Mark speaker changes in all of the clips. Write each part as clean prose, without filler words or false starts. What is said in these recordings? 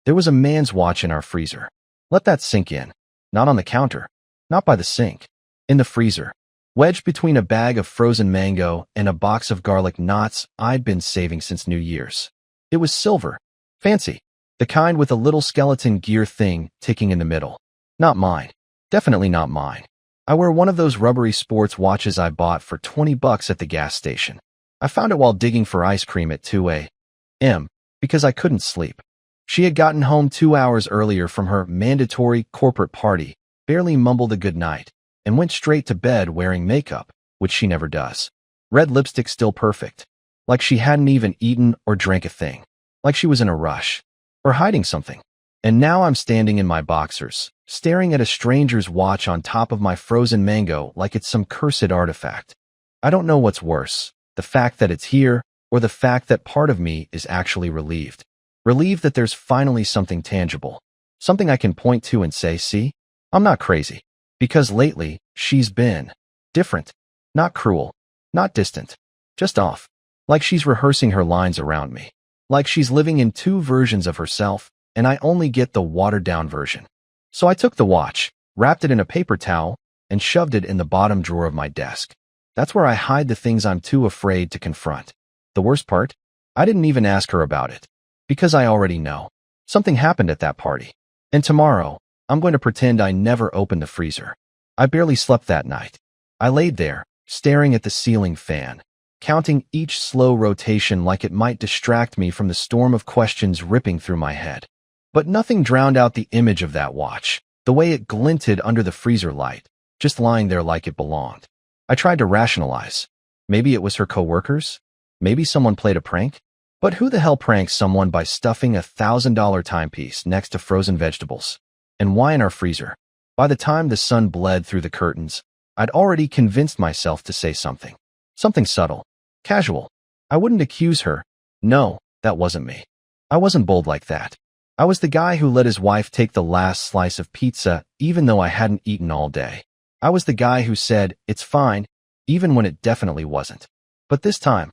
Speaker 1: There was a man's watch in our freezer. Let that sink in. Not on the counter. Not by the sink. In the freezer. Wedged between a bag of frozen mango and a box of garlic knots I'd been saving since New Year's. It was silver. Fancy. The kind with a little skeleton gear thing ticking in the middle. Not mine. Definitely not mine. I wear one of those rubbery sports watches I bought for $20 at the gas station. I found it while digging for ice cream at 2 a.m. because I couldn't sleep. She had gotten home 2 hours earlier from her mandatory corporate party, barely mumbled a good night, and went straight to bed wearing makeup, which she never does. Red lipstick still perfect. Like she hadn't even eaten or drank a thing. Like she was in a rush. Or hiding something. And now I'm standing in my boxers, staring at a stranger's watch on top of my frozen mango like it's some cursed artifact. I don't know what's worse, the fact that it's here, or the fact that part of me is actually relieved. Relieved that there's finally something tangible. Something I can point to and say, see? I'm not crazy. Because lately, she's been different. Not cruel. Not distant. Just off. Like she's rehearsing her lines around me. Like she's living in 2 versions of herself, and I only get the watered-down version. So I took the watch, wrapped it in a paper towel, and shoved it in the bottom drawer of my desk. That's where I hide the things I'm too afraid to confront. The worst part? I didn't even ask her about it. Because I already know. Something happened at that party. And tomorrow, I'm going to pretend I never opened the freezer. I barely slept that night. I laid there, staring at the ceiling fan, counting each slow rotation like it might distract me from the storm of questions ripping through my head. But nothing drowned out the image of that watch, the way it glinted under the freezer light, just lying there like it belonged. I tried to rationalize. Maybe it was her coworkers? Maybe someone played a prank? But who the hell pranks someone by stuffing a $1,000 timepiece next to frozen vegetables? And why in our freezer? By the time the sun bled through the curtains, I'd already convinced myself to say something. Something subtle. Casual. I wouldn't accuse her. No, that wasn't me. I wasn't bold like that. I was the guy who let his wife take the last slice of pizza even though I hadn't eaten all day. I was the guy who said, it's fine, even when it definitely wasn't. But this time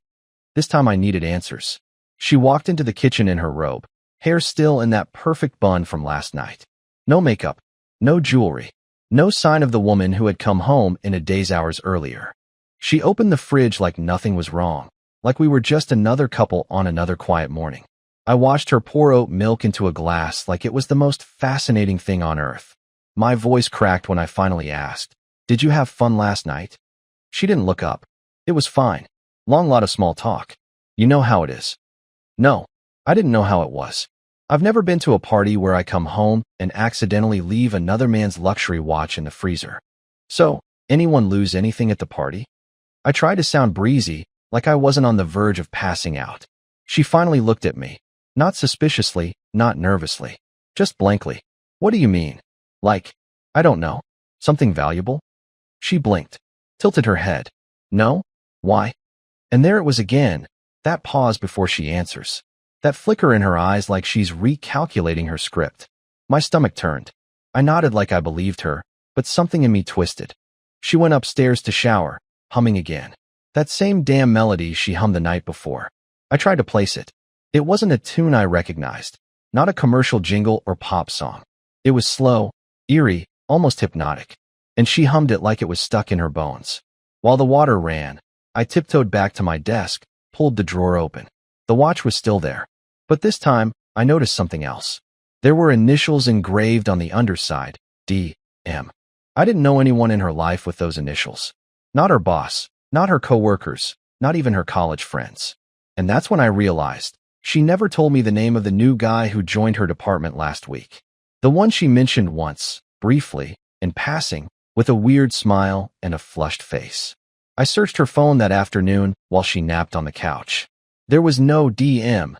Speaker 1: I needed answers. She walked into the kitchen in her robe, hair still in that perfect bun from last night. No makeup, no jewelry, no sign of the woman who had come home in a day's hours earlier. She opened the fridge like nothing was wrong, like we were just another couple on another quiet morning. I watched her pour oat milk into a glass like it was the most fascinating thing on earth. My voice cracked when I finally asked, "Did you have fun last night?" She didn't look up. It was fine. Long lot of small talk. You know how it is. No, I didn't know how it was. I've never been to a party where I come home and accidentally leave another man's luxury watch in the freezer. So, anyone lose anything at the party? I tried to sound breezy, like I wasn't on the verge of passing out. She finally looked at me. Not suspiciously, not nervously. Just blankly. What do you mean? Like, I don't know. Something valuable? She blinked. Tilted her head. No? Why? And there it was again. That pause before she answers. That flicker in her eyes like she's recalculating her script. My stomach turned. I nodded like I believed her, but something in me twisted. She went upstairs to shower, humming again. That same damn melody she hummed the night before. I tried to place it. It wasn't a tune I recognized. Not a commercial jingle or pop song. It was slow, eerie, almost hypnotic. And she hummed it like it was stuck in her bones. While the water ran, I tiptoed back to my desk, pulled the drawer open. The watch was still there. But this time, I noticed something else. There were initials engraved on the underside, D.M. I didn't know anyone in her life with those initials. Not her boss, not her coworkers, not even her college friends. And that's when I realized, she never told me the name of the new guy who joined her department last week. The one she mentioned once, briefly, in passing, with a weird smile and a flushed face. I searched her phone that afternoon while she napped on the couch. There was no DM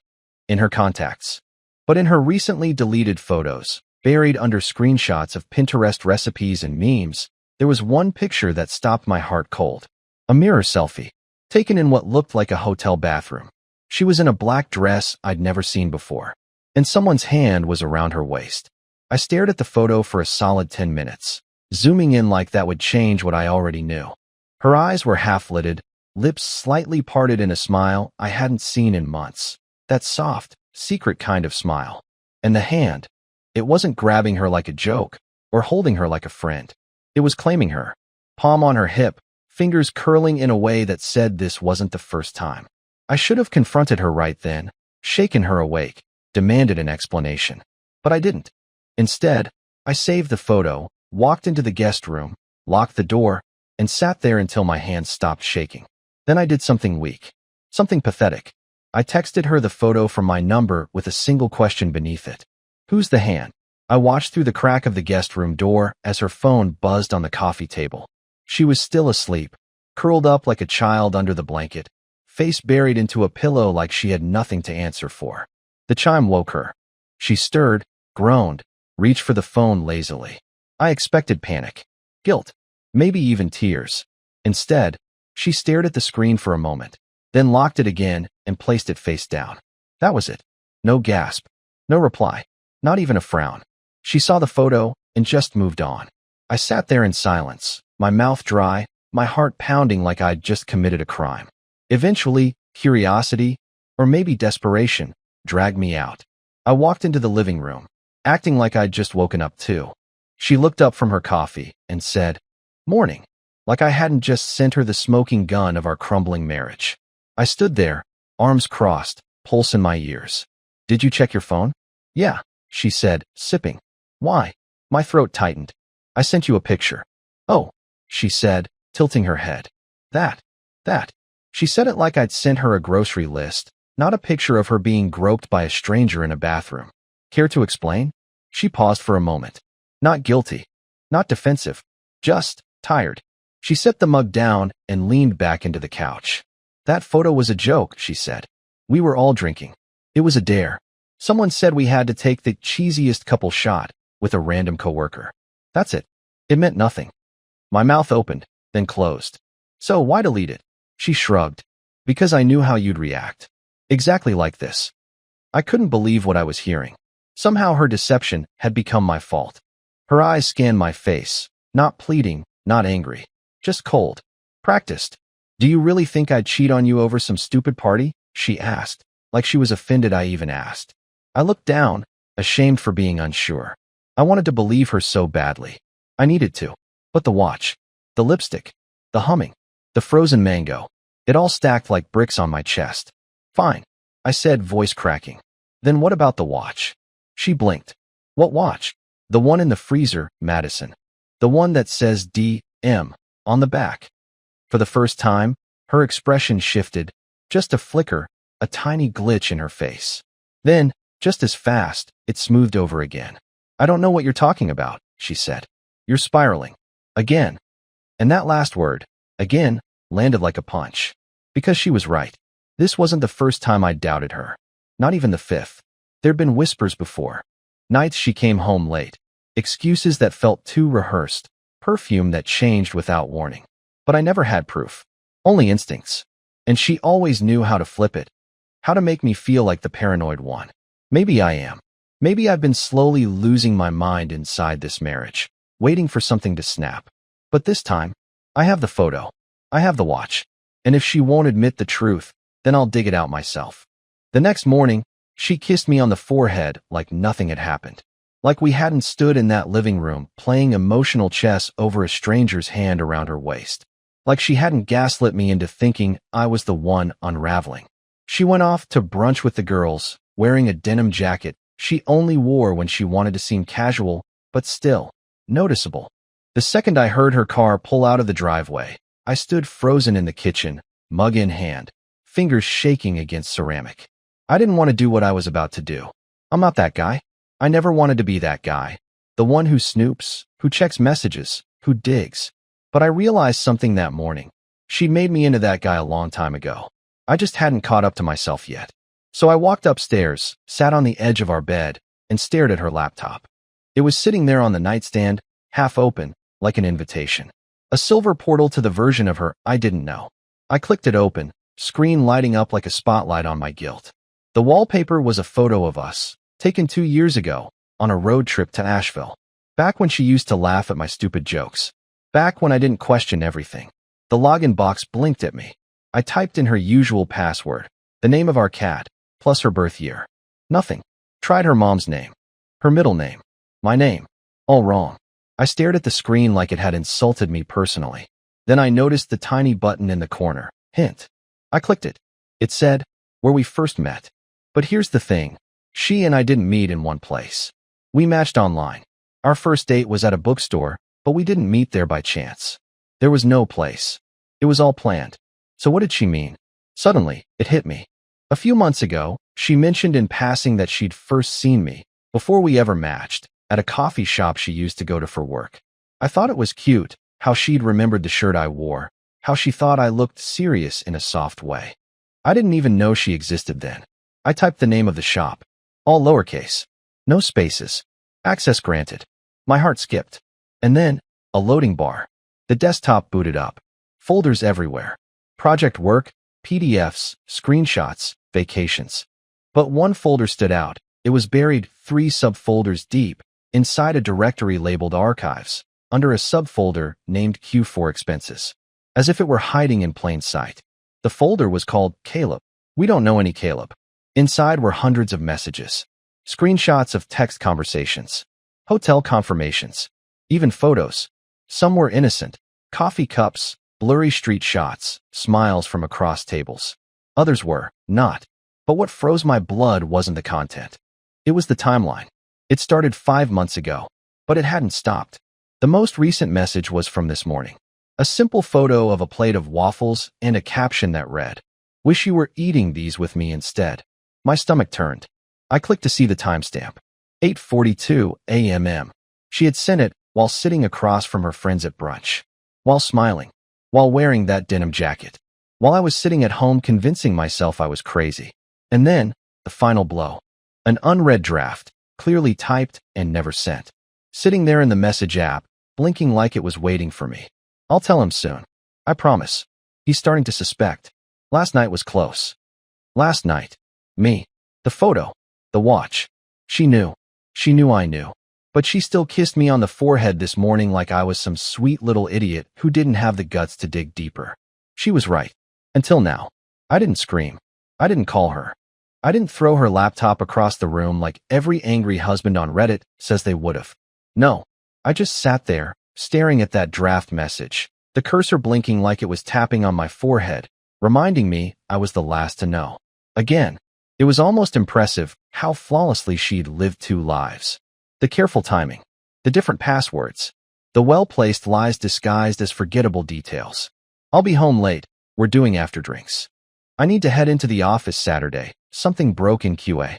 Speaker 1: in her contacts, but in her recently deleted photos, buried under screenshots of Pinterest recipes and memes, there was one picture that stopped my heart cold. A mirror selfie, taken in what looked like a hotel bathroom. She was in a black dress I'd never seen before, and someone's hand was around her waist. I stared at the photo for a solid 10 minutes, zooming in like that would change what I already knew. Her eyes were half-lidded, lips slightly parted in a smile I hadn't seen in months. That soft, secret kind of smile. And the hand, it wasn't grabbing her like a joke or holding her like a friend. It was claiming her, palm on her hip, fingers curling in a way that said this wasn't the first time. I should have confronted her right then, shaken her awake, demanded an explanation. But I didn't. Instead, I saved the photo, walked into the guest room, locked the door, and sat there until my hands stopped shaking. Then I did something weak, something pathetic. I texted her the photo from my number with a single question beneath it. Who's the hand? I watched through the crack of the guest room door as her phone buzzed on the coffee table. She was still asleep, curled up like a child under the blanket, face buried into a pillow like she had nothing to answer for. The chime woke her. She stirred, groaned, reached for the phone lazily. I expected panic, guilt, maybe even tears. Instead, she stared at the screen for a moment, then locked it again and placed it face down. That was it. No gasp, no reply, not even a frown. She saw the photo and just moved on. I sat there in silence, my mouth dry, my heart pounding like I'd just committed a crime. Eventually, curiosity, or maybe desperation, dragged me out. I walked into the living room, acting like I'd just woken up too. She looked up from her coffee and said, "Morning," like I hadn't just sent her the smoking gun of our crumbling marriage. I stood there, arms crossed, pulse in my ears. "Did you check your phone?" "Yeah," she said, sipping. "Why?" My throat tightened. "I sent you a picture." "Oh," she said, tilting her head. That. She said it like I'd sent her a grocery list, not a picture of her being groped by a stranger in a bathroom. Care to explain? She paused for a moment. Not guilty, not defensive, just tired. She set the mug down and leaned back into the couch. "That photo was a joke," she said. "We were all drinking. It was a dare. Someone said we had to take the cheesiest couple shot with a random coworker. That's it. It meant nothing." My mouth opened, then closed. "So why delete it?" She shrugged. "Because I knew how you'd react. Exactly like this." I couldn't believe what I was hearing. Somehow her deception had become my fault. Her eyes scanned my face, not pleading, not angry, just cold. "Practiced. Do you really think I'd cheat on you over some stupid party?" she asked, like she was offended I even asked. I looked down, ashamed for being unsure. I wanted to believe her so badly. I needed to. But the watch, the lipstick, the humming, the frozen mango, it all stacked like bricks on my chest. "Fine," I said, voice cracking. "Then what about the watch?" She blinked. "What watch?" "The one in the freezer, Madison. The one that says D.M. on the back." For the first time, her expression shifted, just a flicker, a tiny glitch in her face. Then, just as fast, it smoothed over again. "I don't know what you're talking about," she said. "You're spiraling. Again." And that last word, again, landed like a punch. Because she was right. This wasn't the first time I'd doubted her. Not even the fifth. There'd been whispers before. Nights she came home late. Excuses that felt too rehearsed. Perfume that changed without warning. But I never had proof. Only instincts. And she always knew how to flip it. How to make me feel like the paranoid one. Maybe I am. Maybe I've been slowly losing my mind inside this marriage, waiting for something to snap. But this time, I have the photo. I have the watch. And if she won't admit the truth, then I'll dig it out myself. The next morning, she kissed me on the forehead like nothing had happened. Like we hadn't stood in that living room playing emotional chess over a stranger's hand around her waist. Like she hadn't gaslit me into thinking I was the one unraveling. She went off to brunch with the girls, wearing a denim jacket she only wore when she wanted to seem casual, but still noticeable. The second I heard her car pull out of the driveway, I stood frozen in the kitchen, mug in hand, fingers shaking against ceramic. I didn't want to do what I was about to do. I'm not that guy. I never wanted to be that guy. The one who snoops, who checks messages, who digs. But I realized something that morning. She'd made me into that guy a long time ago. I just hadn't caught up to myself yet. So I walked upstairs, sat on the edge of our bed, and stared at her laptop. It was sitting there on the nightstand, half open, like an invitation. A silver portal to the version of her I didn't know. I clicked it open, screen lighting up like a spotlight on my guilt. The wallpaper was a photo of us, taken 2 years ago, on a road trip to Asheville. Back when she used to laugh at my stupid jokes. Back when I didn't question everything. The login box blinked at me. I typed in her usual password, the name of our cat, plus her birth year. Nothing. Tried her mom's name, her middle name, my name. All wrong. I stared at the screen like it had insulted me personally. Then I noticed the tiny button in the corner. Hint. I clicked it. It said, where we first met. But here's the thing. She and I didn't meet in one place. We matched online. Our first date was at a bookstore, but we didn't meet there by chance. There was no place. It was all planned. So what did she mean? Suddenly, it hit me. A few months ago, she mentioned in passing that she'd first seen me, before we ever matched, at a coffee shop she used to go to for work. I thought it was cute, how she'd remembered the shirt I wore, how she thought I looked serious in a soft way. I didn't even know she existed then. I typed the name of the shop. All lowercase. No spaces. Access granted. My heart skipped. And then, a loading bar. The desktop booted up. Folders everywhere. Project work, PDFs, screenshots, vacations. But one folder stood out. It was buried 3 subfolders deep, inside a directory labeled Archives, under a subfolder named Q4 Expenses. As if it were hiding in plain sight. The folder was called Caleb. We don't know any Caleb. Inside were hundreds of messages. Screenshots of text conversations. Hotel confirmations. Even photos. Some were innocent. Coffee cups, blurry street shots, smiles from across tables. Others were not. But what froze my blood wasn't the content. It was the timeline. It started 5 months ago, but it hadn't stopped. The most recent message was from this morning. A simple photo of a plate of waffles and a caption that read, "Wish you were eating these with me instead." My stomach turned. I clicked to see the timestamp. 8:42 a.m. She had sent it while sitting across from her friends at brunch. While smiling. While wearing that denim jacket. While I was sitting at home convincing myself I was crazy. And then, the final blow. An unread draft, clearly typed and never sent. Sitting there in the message app, blinking like it was waiting for me. I'll tell him soon. I promise. He's starting to suspect. Last night was close. Last night. Me. The photo. The watch. She knew. She knew I knew. But she still kissed me on the forehead this morning like I was some sweet little idiot who didn't have the guts to dig deeper. She was right. Until now. I didn't scream. I didn't call her. I didn't throw her laptop across the room like every angry husband on Reddit says they would've. No. I just sat there, staring at that draft message, the cursor blinking like it was tapping on my forehead, reminding me I was the last to know. Again. It was almost impressive how flawlessly she'd lived 2 lives. The careful timing. The different passwords. The well-placed lies disguised as forgettable details. I'll be home late. We're doing after drinks. I need to head into the office Saturday. Something broke in QA.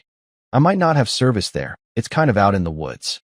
Speaker 1: I might not have service there. It's kind of out in the woods.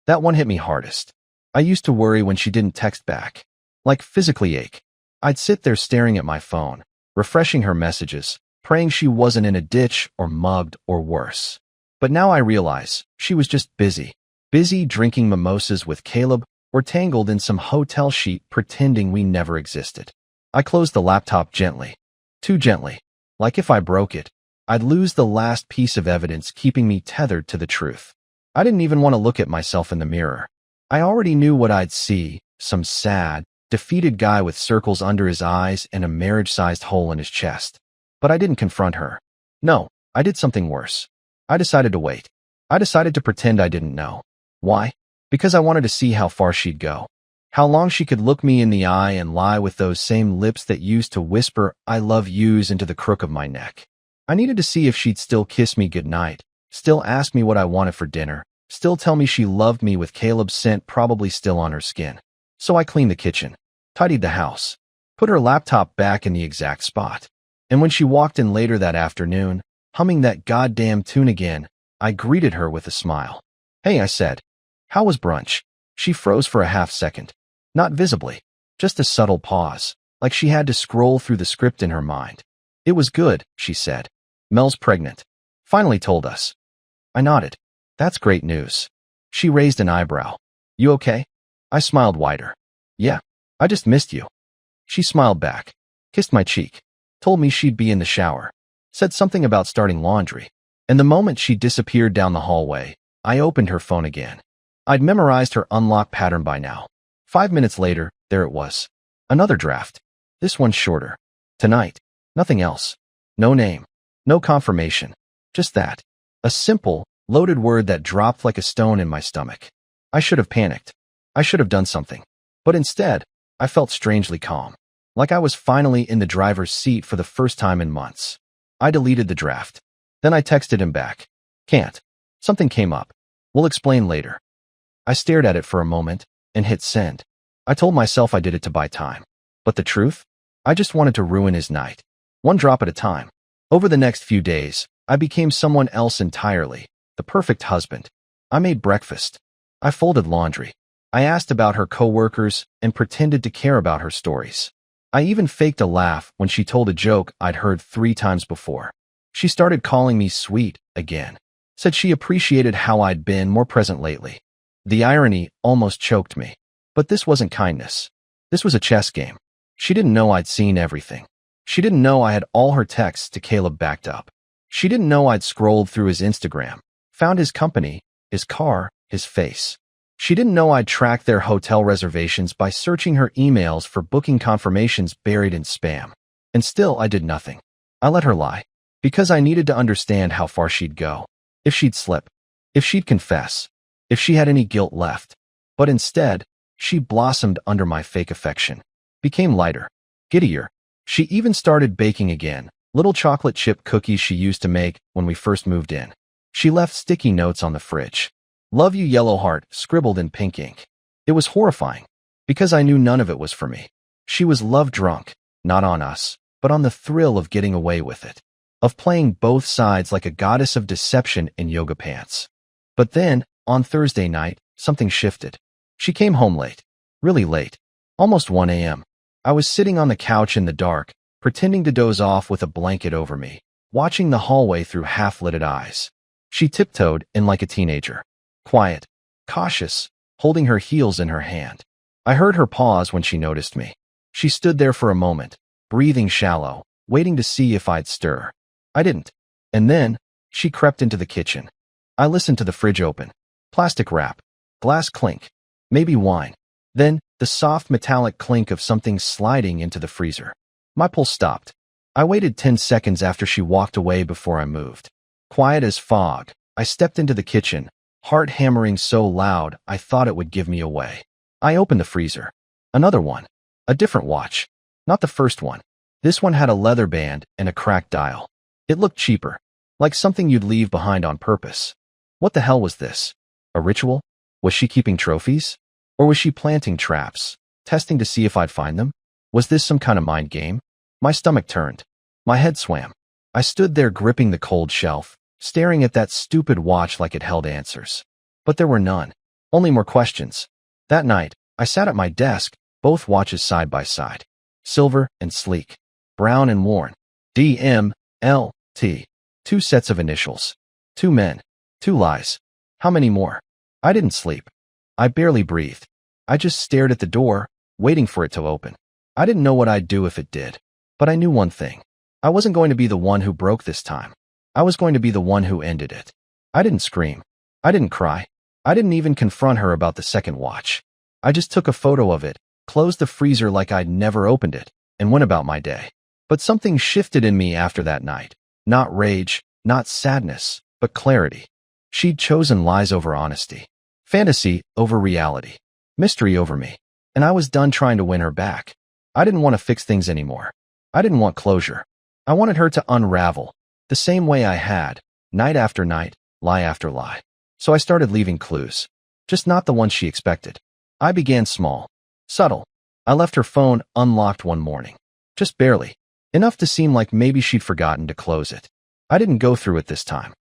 Speaker 1: That one hit me hardest. I used to worry when she didn't text back. Like physically ache. I'd sit there staring at my phone, refreshing her messages, praying she wasn't in a ditch or mugged or worse. But now I realize she was just busy. Busy drinking mimosas with Caleb or tangled in some hotel sheet pretending we never existed. I closed the laptop gently. Too gently. Like if I broke it, I'd lose the last piece of evidence keeping me tethered to the truth. I didn't even want to look at myself in the mirror. I already knew what I'd see, some sad, defeated guy with circles under his eyes and a marriage-sized hole in his chest. But I didn't confront her. No, I did something worse. I decided to wait. I decided to pretend I didn't know. Why? Because I wanted to see how far she'd go. How long she could look me in the eye and lie with those same lips that used to whisper "I love yous" into the crook of my neck. I needed to see if she'd still kiss me goodnight, still ask me what I wanted for dinner, still tell me she loved me with Caleb's scent probably still on her skin. So I cleaned the kitchen, tidied the house, put her laptop back in the exact spot. And when she walked in later that afternoon, humming that goddamn tune again, I greeted her with a smile. "Hey," I said. "How was brunch?" She froze for a half second. Not visibly. Just a subtle pause, like she had to scroll through the script in her mind. "It was good," she said. "Mel's pregnant. Finally told us." I nodded. "That's great news." She raised an eyebrow. "You okay?" I smiled wider. "Yeah. I just missed you." She smiled back. Kissed my cheek. Told me she'd be in the shower. Said something about starting laundry. And the moment she disappeared down the hallway, I opened her phone again. I'd memorized her unlock pattern by now. 5 minutes later, there it was. Another draft. This one shorter. Tonight. Nothing else. No name. No confirmation. Just that. A simple, Loaded word that dropped like a stone in my stomach. I should have panicked. I should have done something. But instead, I felt strangely calm. Like I was finally in the driver's seat for the first time in months. I deleted the draft. Then I texted him back. Can't. Something came up. We'll explain later. I stared at it for a moment and hit send. I told myself I did it to buy time. But the truth? I just wanted to ruin his night. One drop at a time. Over the next few days, I became someone else entirely. The perfect husband. I made breakfast. I folded laundry. I asked about her coworkers and pretended to care about her stories. I even faked a laugh when she told a joke I'd heard 3 times before. She started calling me sweet again. Said she appreciated how I'd been more present lately. The irony almost choked me. But this wasn't kindness. This was a chess game. She didn't know I'd seen everything. She didn't know I had all her texts to Caleb backed up. She didn't know I'd scrolled through his Instagram, found his company, his car, his face. She didn't know I'd tracked their hotel reservations by searching her emails for booking confirmations buried in spam. And still, I did nothing. I let her lie. Because I needed to understand how far she'd go. If she'd slip. If she'd confess. If she had any guilt left. But instead, she blossomed under my fake affection. Became lighter. Giddier. She even started baking again. Little chocolate chip cookies she used to make when we first moved in. She left sticky notes on the fridge. Love you, yellow heart, scribbled in pink ink. It was horrifying. Because I knew none of it was for me. She was love drunk. Not on us, but on the thrill of getting away with it. Of playing both sides like a goddess of deception in yoga pants. But then, on Thursday night, something shifted. She came home late. Really late. Almost 1 a.m. I was sitting on the couch in the dark, pretending to doze off with a blanket over me, watching the hallway through half-lidded eyes. She tiptoed in like a teenager. Quiet. Cautious, holding her heels in her hand. I heard her pause when she noticed me. She stood there for a moment, breathing shallow, waiting to see if I'd stir. I didn't. And then, she crept into the kitchen. I listened to the fridge open. Plastic wrap. Glass clink. Maybe wine. Then, the soft metallic clink of something sliding into the freezer. My pulse stopped. I waited 10 seconds after she walked away before I moved. Quiet as fog, I stepped into the kitchen, heart hammering so loud I thought it would give me away. I opened the freezer. Another one. A different watch. Not the first one. This one had a leather band and a cracked dial. It looked cheaper. Like something you'd leave behind on purpose. What the hell was this? A ritual? Was she keeping trophies? Or was she planting traps, testing to see if I'd find them? Was this some kind of mind game? My stomach turned. My head swam. I stood there gripping the cold shelf, staring at that stupid watch like it held answers. But there were none. Only more questions. That night, I sat at my desk, both watches side by side. Silver and sleek. Brown and worn. DMLT. 2 sets of initials. 2 men. 2 lies. How many more? I didn't sleep. I barely breathed. I just stared at the door, waiting for it to open. I didn't know what I'd do if it did. But I knew one thing. I wasn't going to be the one who broke this time. I was going to be the one who ended it. I didn't scream. I didn't cry. I didn't even confront her about the second watch. I just took a photo of it, closed the freezer like I'd never opened it, and went about my day. But something shifted in me after that night. Not rage, not sadness, but clarity. She'd chosen lies over honesty. Fantasy over reality. Mystery over me. And I was done trying to win her back. I didn't want to fix things anymore. I didn't want closure. I wanted her to unravel, the same way I had, night after night, lie after lie. So I started leaving clues. Just not the ones she expected. I began small. Subtle. I left her phone unlocked one morning. Just barely. Enough to seem like maybe she'd forgotten to close it. I didn't go through it this time.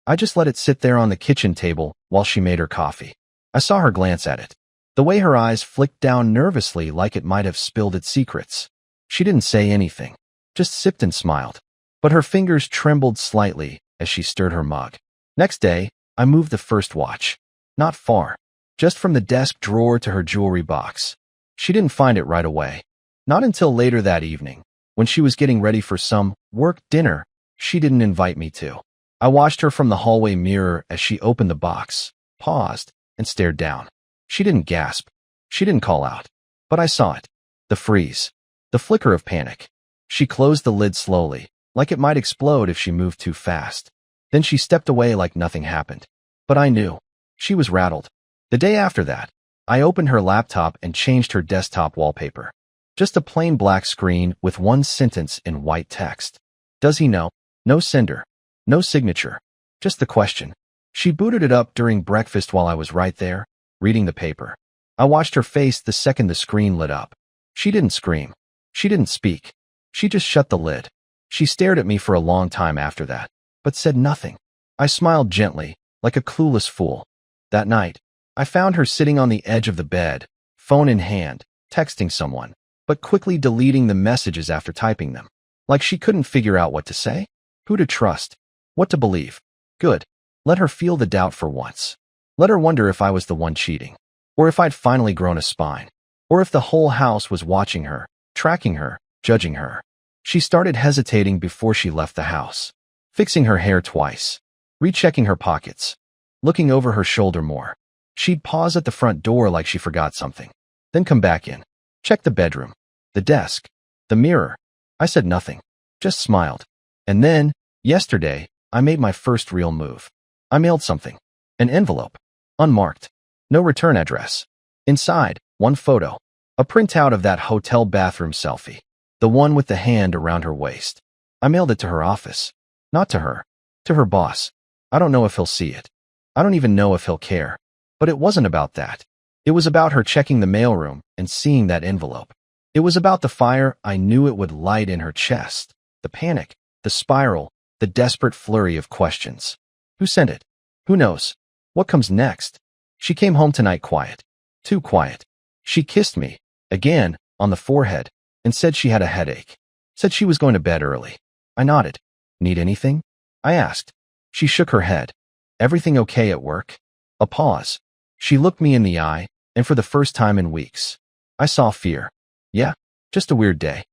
Speaker 1: I just let it sit there on the kitchen table while she made her coffee. I saw her glance at it. The way her eyes flicked down nervously like it might have spilled its secrets. She didn't say anything, just sipped and smiled. But her fingers trembled slightly as she stirred her mug. Next day, I moved the first watch. Not far, just from the desk drawer to her jewelry box. She didn't find it right away. Not until later that evening, when she was getting ready for some work dinner she didn't invite me to. I watched her from the hallway mirror as she opened the box, paused, and stared down. She didn't gasp. She didn't call out. But I saw it. The freeze. The flicker of panic. She closed the lid slowly, like it might explode if she moved too fast. Then she stepped away like nothing happened. But I knew. She was rattled. The day after that, I opened her laptop and changed her desktop wallpaper. Just a plain black screen with one sentence in white text. Does he know? No sender. No signature. Just the question. She booted it up during breakfast while I was right there, reading the paper. I watched her face the second the screen lit up. She didn't scream. She didn't speak. She just shut the lid. She stared at me for a long time after that, but said nothing. I smiled gently, like a clueless fool. That night, I found her sitting on the edge of the bed, phone in hand, texting someone, but quickly deleting the messages after typing them. Like she couldn't figure out what to say, who to trust, what to believe. Good. Let her feel the doubt for once. Let her wonder if I was the one cheating, or if I'd finally grown a spine, or if the whole house was watching her, tracking her, judging her. She started hesitating before she left the house, fixing her hair twice, rechecking her pockets, looking over her shoulder more. She'd pause at the front door like she forgot something, then come back in, check the bedroom, the desk, the mirror. I said nothing, just smiled. And then, yesterday, I made my first real move. I mailed something. An envelope. Unmarked. No return address. Inside, one photo. A printout of that hotel bathroom selfie. The one with the hand around her waist. I mailed it to her office. Not to her. To her boss. I don't know if he'll see it. I don't even know if he'll care. But it wasn't about that. It was about her checking the mailroom and seeing that envelope. It was about the fire I knew it would light in her chest. The panic. The spiral. The desperate flurry of questions. Who sent it? Who knows? What comes next? She came home tonight quiet. Too quiet. She kissed me, again, on the forehead, and said she had a headache. Said she was going to bed early. I nodded. Need anything? I asked. She shook her head. Everything okay at work? A pause. She looked me in the eye, and for the first time in weeks, I saw fear. Yeah, just a weird day.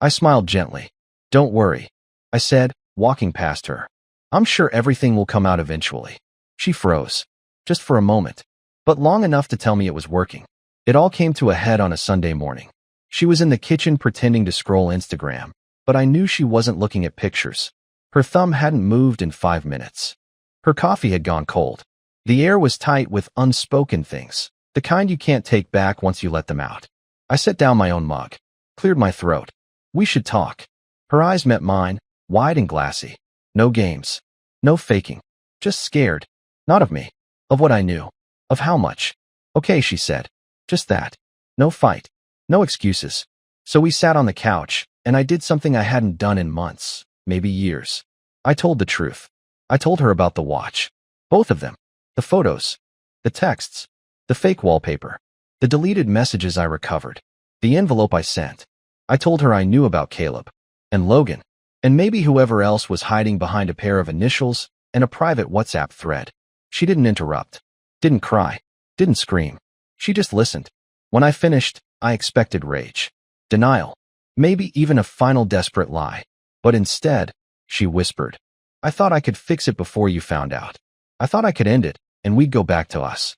Speaker 1: I smiled gently. Don't worry, I said, walking past her. I'm sure everything will come out eventually. She froze. Just for a moment. But long enough to tell me it was working. It all came to a head on a Sunday morning. She was in the kitchen pretending to scroll Instagram, but I knew she wasn't looking at pictures. Her thumb hadn't moved in 5 minutes. Her coffee had gone cold. The air was tight with unspoken things, the kind you can't take back once you let them out. I set down my own mug, cleared my throat. We should talk. Her eyes met mine, wide and glassy. No games. No faking. Just scared. Not of me. Of what I knew. Of how much. Okay, she said. Just that. No fight. No excuses. So we sat on the couch, and I did something I hadn't done in months, maybe years. I told the truth. I told her about the watch. Both of them. The photos. The texts. The fake wallpaper. The deleted messages I recovered. The envelope I sent. I told her I knew about Caleb. And Logan. And maybe whoever else was hiding behind a pair of initials and a private WhatsApp thread. She didn't interrupt. Didn't cry. Didn't scream. She just listened. When I finished, I expected rage. Denial. Maybe even a final desperate lie. But instead, she whispered, I thought I could fix it before you found out. I thought I could end it, and we'd go back to us.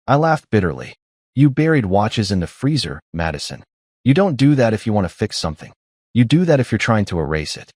Speaker 1: I laughed bitterly. You buried watches in the freezer, Madison. You don't do that if you want to fix something. You do that if you're trying to erase it.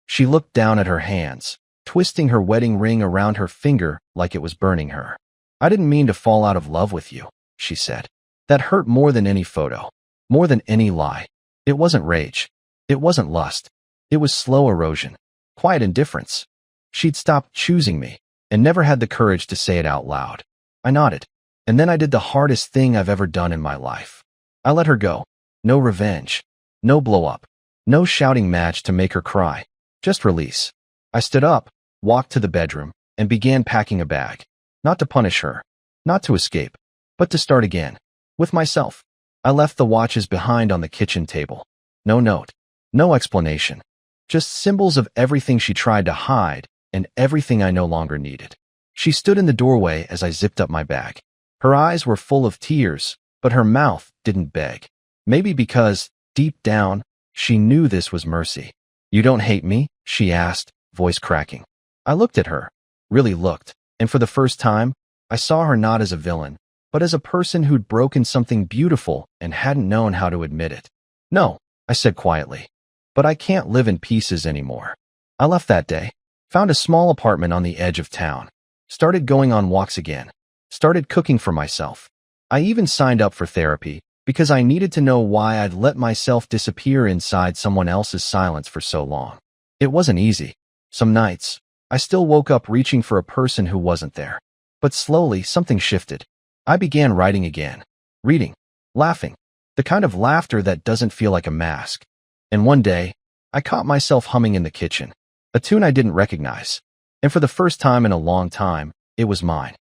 Speaker 1: She looked down at her hands, twisting her wedding ring around her finger like it was burning her. I didn't mean to fall out of love with you, she said. That hurt more than any photo, more than any lie. It wasn't rage. It wasn't lust. It was slow erosion, quiet indifference. She'd stopped choosing me and never had the courage to say it out loud. I nodded, and then I did the hardest thing I've ever done in my life. I let her go. No revenge. No blow up. No shouting match to make her cry. Just release. I stood up, walked to the bedroom, and began packing a bag. Not to punish her. Not to escape. But to start again. With myself. I left the watches behind on the kitchen table. No note. No explanation. Just symbols of everything she tried to hide and everything I no longer needed. She stood in the doorway as I zipped up my bag. Her eyes were full of tears, but her mouth didn't beg. Maybe because, deep down, she knew this was mercy. You don't hate me? She asked, voice cracking. I looked at her, really looked, and for the first time, I saw her not as a villain, but as a person who'd broken something beautiful and hadn't known how to admit it. No, I said quietly, but I can't live in pieces anymore. I left that day, found a small apartment on the edge of town, Started going on walks again. Started cooking for myself. I even signed up for therapy because I needed to know why I'd let myself disappear inside someone else's silence for so long. It wasn't easy. Some nights, I still woke up reaching for a person who wasn't there. But slowly, something shifted. I began writing again, reading, laughing, the kind of laughter that doesn't feel like a mask. And one day, I caught myself humming in the kitchen, a tune I didn't recognize. And for the first time in a long time, it was mine.